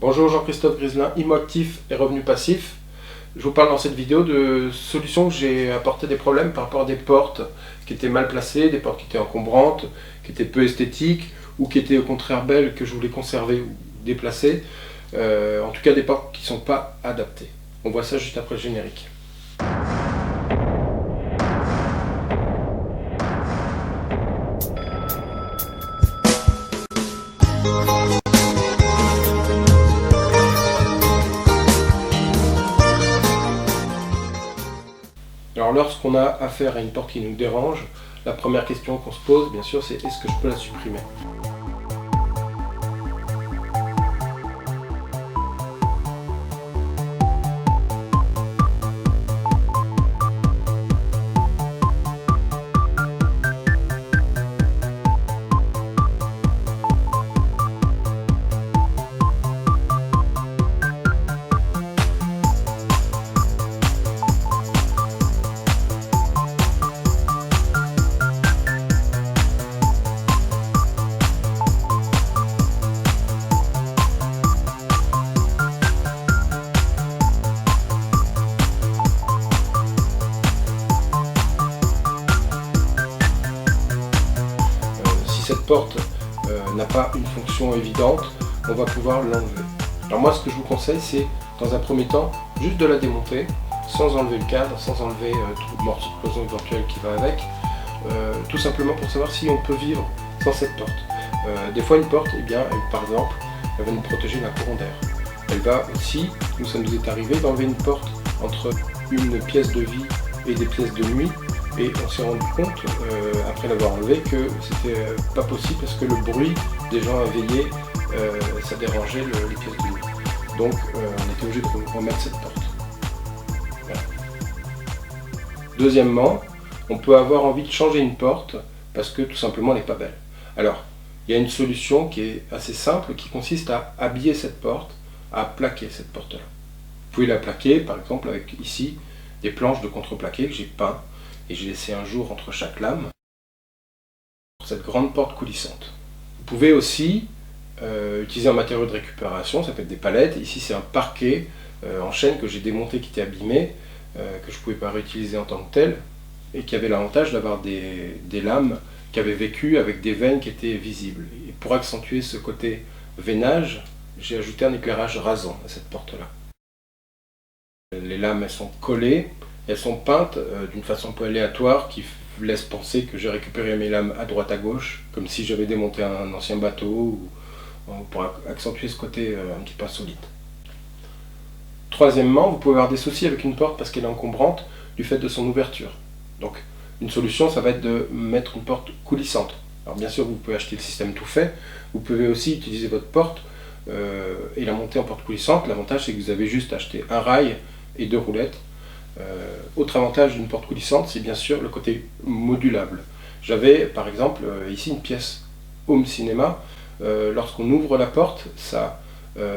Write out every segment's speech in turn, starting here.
Bonjour Jean-Christophe Griselin, IMO-Actif et Revenu Passif. Je vous parle dans cette vidéo de solutions que j'ai apportées des problèmes par rapport à des portes qui étaient mal placées, des portes qui étaient encombrantes, qui étaient peu esthétiques ou qui étaient au contraire belles que je voulais conserver ou déplacer. En tout cas des portes qui ne sont pas adaptées. On voit ça juste après le générique. Alors lorsqu'on a affaire à une porte qui nous dérange, la première question qu'on se pose, bien sûr, c'est est-ce que je peux la supprimer ? Si cette porte n'a pas une fonction évidente, on va pouvoir l'enlever. Alors moi ce que je vous conseille c'est dans un premier temps juste de la démonter sans enlever le cadre, sans enlever tout le morceau de cloison éventuel qui va avec, tout simplement pour savoir si on peut vivre sans cette porte. Des fois une porte, eh bien, par exemple, elle va nous protéger d'un courant d'air. Elle va aussi, ça nous est arrivé d'enlever une porte entre une pièce de vie et des pièces de nuit. Et on s'est rendu compte, après l'avoir enlevé, que c'était pas possible parce que le bruit des gens éveillés, ça dérangeait les pièces de nuit. Donc on était obligé de remettre cette porte. Voilà. Deuxièmement, on peut avoir envie de changer une porte parce que tout simplement elle n'est pas belle. Alors, il y a une solution qui est assez simple qui consiste à habiller cette porte, à plaquer cette porte-là. Vous pouvez la plaquer par exemple avec ici des planches de contreplaqué que j'ai peint. Et j'ai laissé un jour entre chaque lame pour cette grande porte coulissante. Vous pouvez aussi utiliser un matériau de récupération, ça peut être des palettes. Ici c'est un parquet en chêne que j'ai démonté qui était abîmé, que je ne pouvais pas réutiliser en tant que tel, et qui avait l'avantage d'avoir des lames qui avaient vécu avec des veines qui étaient visibles. Et pour accentuer ce côté veinage, j'ai ajouté un éclairage rasant à cette porte-là. Les lames elles sont collées. Elles sont peintes d'une façon un peu aléatoire qui laisse penser que j'ai récupéré mes lames à droite à gauche, comme si j'avais démonté un ancien bateau, ou pour accentuer ce côté un petit peu insolite. Troisièmement, vous pouvez avoir des soucis avec une porte parce qu'elle est encombrante du fait de son ouverture. Donc une solution, ça va être de mettre une porte coulissante. Alors bien sûr, vous pouvez acheter le système tout fait, vous pouvez aussi utiliser votre porte et la monter en porte coulissante. L'avantage, c'est que vous avez juste acheté un rail et 2 roulettes. Autre avantage d'une porte coulissante, c'est bien sûr le côté modulable. J'avais par exemple ici une pièce home cinéma. Lorsqu'on ouvre la porte, ça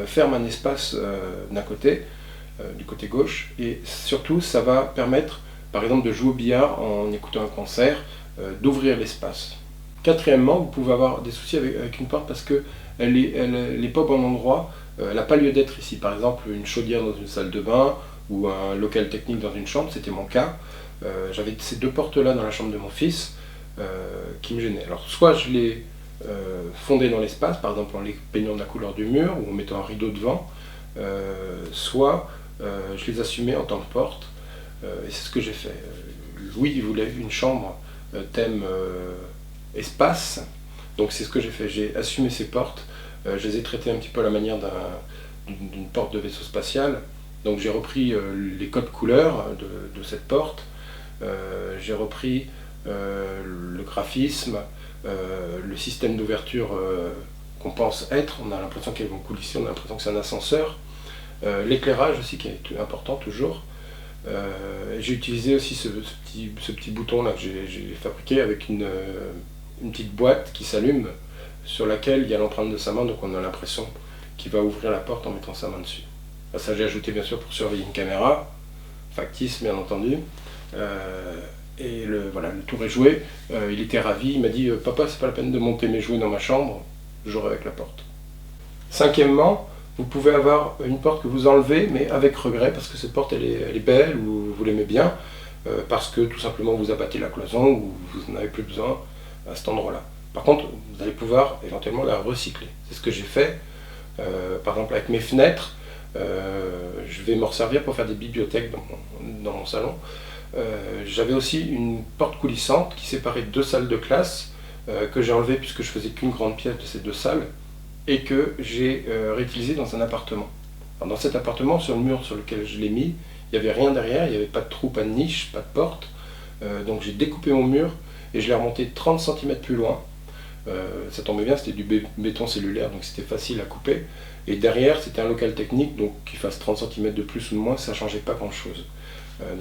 ferme un espace d'un côté, du côté gauche, et surtout ça va permettre par exemple de jouer au billard en écoutant un concert, d'ouvrir l'espace. Quatrièmement, vous pouvez avoir des soucis avec une porte parce qu'elle n'est pas au bon endroit, elle n'a pas lieu d'être ici. Par exemple une chaudière dans une salle de bain, ou un local technique dans une chambre, c'était mon cas. J'avais ces 2 portes-là dans la chambre de mon fils qui me gênaient. Alors soit je les fondais dans l'espace, par exemple en les peignant de la couleur du mur ou en mettant un rideau devant, soit je les assumais en tant que porte, et c'est ce que j'ai fait. Louis il voulait une chambre thème espace, donc c'est ce que j'ai fait. J'ai assumé ces portes, je les ai traitées un petit peu à la manière d'une porte de vaisseau spatial. Donc j'ai repris les codes couleurs de cette porte, j'ai repris le graphisme, le système d'ouverture qu'on pense être, on a l'impression qu'elles vont coulisser, on a l'impression que c'est un ascenseur, l'éclairage aussi qui est important toujours. J'ai utilisé aussi ce petit bouton là que j'ai fabriqué avec une petite boîte qui s'allume sur laquelle il y a l'empreinte de sa main, donc on a l'impression qu'il va ouvrir la porte en mettant sa main dessus. Ça j'ai ajouté bien sûr pour surveiller une caméra, factice bien entendu, et voilà, le tour est joué. Il était ravi, il m'a dit « Papa, c'est pas la peine de monter mes jouets dans ma chambre, je jouerai avec la porte ». Cinquièmement, Vous pouvez avoir une porte que vous enlevez, mais avec regret, parce que cette porte elle est belle, ou vous l'aimez bien, parce que tout simplement vous abattez la cloison, ou vous n'en avez plus besoin à cet endroit-là. Par contre, vous allez pouvoir éventuellement la recycler. C'est ce que j'ai fait, par exemple avec mes fenêtres. Je vais m'en servir pour faire des bibliothèques dans mon salon. J'avais aussi une porte coulissante qui séparait 2 salles de classe, que j'ai enlevée puisque je faisais qu'une grande pièce de ces 2 salles, et que j'ai réutilisé dans un appartement. Alors dans cet appartement, sur le mur sur lequel je l'ai mis, il n'y avait rien derrière, il n'y avait pas de trou, pas de niche, pas de porte. Donc j'ai découpé mon mur et je l'ai remonté 30 cm plus loin. Ça tombait bien, c'était du béton cellulaire, donc c'était facile à couper. Et derrière, c'était un local technique, donc qu'il fasse 30 cm de plus ou de moins, ça ne changeait pas grand-chose.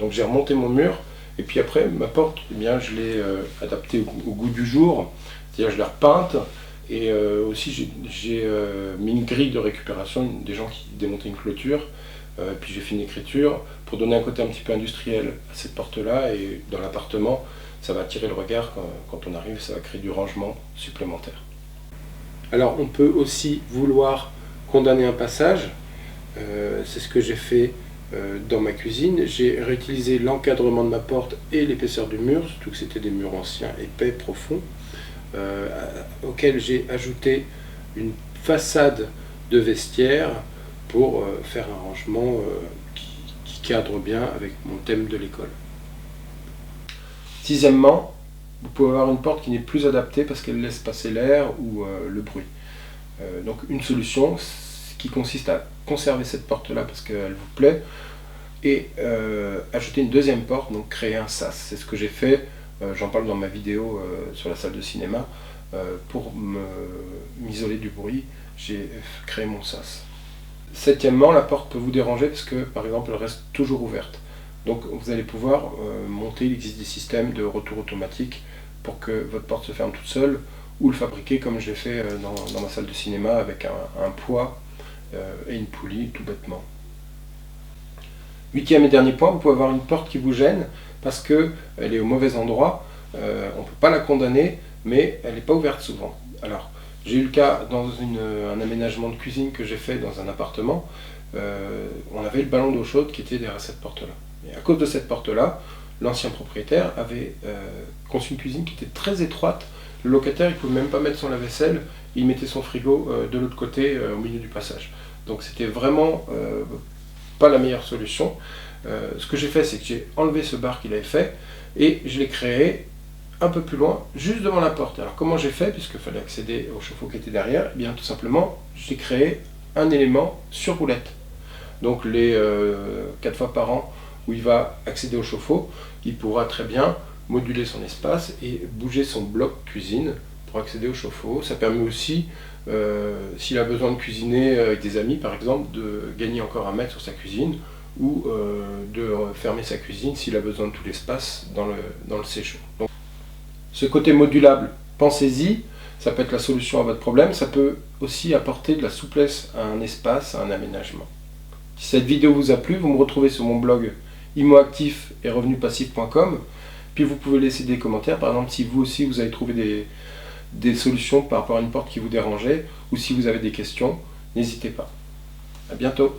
Donc j'ai remonté mon mur, et puis après, ma porte, eh bien, je l'ai adaptée au goût du jour, c'est-à-dire je l'ai repeinte, et aussi j'ai mis une grille de récupération, des gens qui démontaient une clôture, puis j'ai fait une écriture pour donner un côté un petit peu industriel à cette porte-là, et dans l'appartement, ça va attirer le regard quand on arrive, ça va créer du rangement supplémentaire. Alors on peut aussi vouloir condamner un passage, c'est ce que j'ai fait dans ma cuisine. J'ai réutilisé l'encadrement de ma porte et l'épaisseur du mur, surtout que c'était des murs anciens, épais, profonds, auxquels j'ai ajouté une façade de vestiaire pour faire un rangement qui cadre bien avec mon thème de l'école. Sixièmement, vous pouvez avoir une porte qui n'est plus adaptée parce qu'elle laisse passer l'air ou le bruit. Donc une solution qui consiste à conserver cette porte-là parce qu'elle vous plaît et ajouter une deuxième porte, donc créer un sas. C'est ce que j'ai fait, j'en parle dans ma vidéo sur la salle de cinéma. Pour m'isoler du bruit, j'ai créé mon sas. Septièmement, la porte peut vous déranger parce que par exemple elle reste toujours ouverte. Donc vous allez pouvoir monter, il existe des systèmes de retour automatique pour que votre porte se ferme toute seule, ou le fabriquer comme je l'ai fait dans ma salle de cinéma avec un poids et une poulie tout bêtement. Huitième et dernier point, vous pouvez avoir une porte qui vous gêne parce qu'elle est au mauvais endroit, on ne peut pas la condamner, mais elle n'est pas ouverte souvent. Alors j'ai eu le cas dans un aménagement de cuisine que j'ai fait dans un appartement, on avait le ballon d'eau chaude qui était derrière cette porte-là. Et à cause de cette porte-là, l'ancien propriétaire avait conçu une cuisine qui était très étroite. Le locataire, il ne pouvait même pas mettre son lave-vaisselle, il mettait son frigo de l'autre côté, au milieu du passage. Donc c'était vraiment pas la meilleure solution. Ce que j'ai fait, c'est que j'ai enlevé ce bar qu'il avait fait, et je l'ai créé un peu plus loin, juste devant la porte. Alors comment j'ai fait, puisqu'il fallait accéder au chauffe-eau qui était derrière? Eh bien tout simplement, j'ai créé un élément sur roulette. Donc les 4 fois par an, où il va accéder au chauffe-eau, il pourra très bien moduler son espace et bouger son bloc cuisine pour accéder au chauffe-eau. Ça permet aussi, s'il a besoin de cuisiner avec des amis par exemple, de gagner encore 1 mètre sur sa cuisine, ou de fermer sa cuisine s'il a besoin de tout l'espace dans le séchaud. Donc, ce côté modulable, pensez-y, ça peut être la solution à votre problème, ça peut aussi apporter de la souplesse à un espace, à un aménagement. Si cette vidéo vous a plu, vous me retrouvez sur mon blog immoactif et revenuspassifs.com. Puis vous pouvez laisser des commentaires, par exemple si vous aussi vous avez trouvé des solutions par rapport à une porte qui vous dérangeait, ou si vous avez des questions, n'hésitez pas. À bientôt.